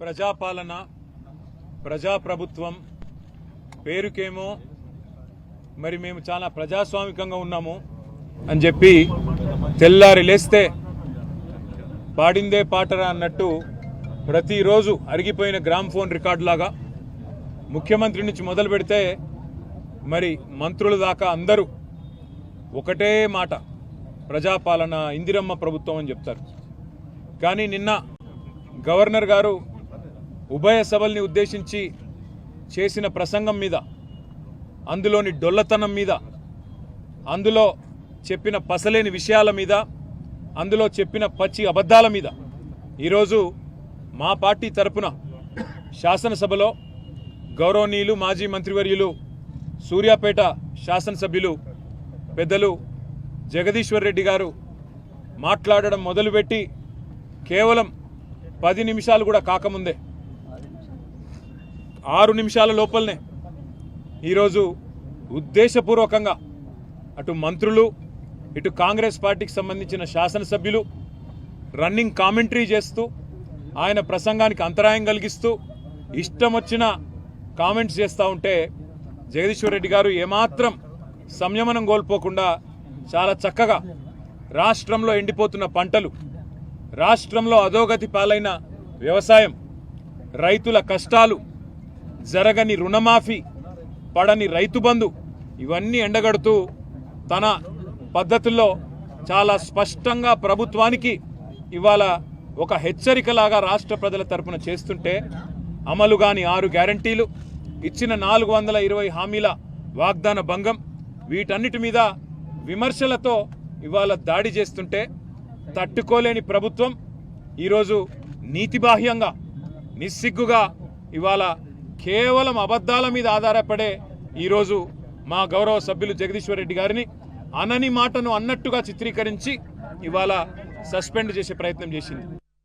ప్రజాపాలన ప్రజాప్రభుత్వం పేరుకేమో మరి మేము చాలా ప్రజాస్వామికంగా ఉన్నాము అని చెప్పి తెల్లారి లేస్తే పాడిందే పాటరా అన్నట్టు ప్రతిరోజు అరిగిపోయిన గ్రామ్ఫోన్ రికార్డు లాగా ముఖ్యమంత్రి నుంచి మొదలు పెడితే మరి మంత్రుల దాకా అందరూ ఒకటే మాట ప్రజాపాలన ఇందిరమ్మ ప్రభుత్వం అని చెప్తారు. కానీ నిన్న గవర్నర్ గారు ఉభయ సభల్ని ఉద్దేశించి చేసిన ప్రసంగం మీద, అందులోని డొల్లతనం మీద, అందులో చెప్పిన పసలేని విషయాల మీద, అందులో చెప్పిన పచ్చి అబద్ధాల మీద ఈరోజు మా పార్టీ తరపున శాసనసభలో గౌరవనీయులు మాజీ మంత్రివర్యులు సూర్యాపేట శాసనసభ్యులు పెద్దలు జగదీశ్వర్ రెడ్డి గారు మాట్లాడడం మొదలుపెట్టి కేవలం 10 నిమిషాలు కూడా కాకముందే 6 నిమిషాల లోపలనే ఈరోజు ఉద్దేశపూర్వకంగా అటు మంత్రులు ఇటు కాంగ్రెస్ పార్టీకి సంబంధించిన శాసనసభ్యులు రన్నింగ్ కామెంటరీ చేస్తూ ఆయన ప్రసంగానికి అంతరాయం కలిగిస్తూ ఇష్టం వచ్చిన కామెంట్స్ చేస్తూ ఉంటే జగదీశ్వర్ రెడ్డి గారు ఏమాత్రం సంయమనం కోల్పోకుండా చాలా చక్కగా రాష్ట్రంలో ఎండిపోతున్న పంటలు, రాష్ట్రంలో అధోగతి పాలైన వ్యవసాయం, రైతుల కష్టాలు, జరగని రుణమాఫీ, పడని రైతు బంధు ఇవన్నీ ఎండగడుతూ తన పద్ధతుల్లో చాలా స్పష్టంగా ప్రభుత్వానికి ఇవాళ ఒక హెచ్చరికలాగా రాష్ట్ర ప్రజల తరపున చేస్తుంటే అమలు కాని 6 గ్యారంటీలు, ఇచ్చిన 420 హామీల వాగ్దాన భంగం, వీటన్నిటి మీద విమర్శలతో ఇవాళ దాడి చేస్తుంటే తట్టుకోలేని ప్రభుత్వం ఈరోజు నీతిబాహ్యంగా నిస్సిగ్గుగా ఇవాళ కేవలం అబద్ధాల మీద ఆధారపడే ఈరోజు మా గౌరవ సభ్యులు జగదీశ్వర్ రెడ్డి గారిని అనని మాటను అన్నట్టుగా చిత్రీకరించి ఇవాళ సస్పెండ్ చేసే ప్రయత్నం చేసింది.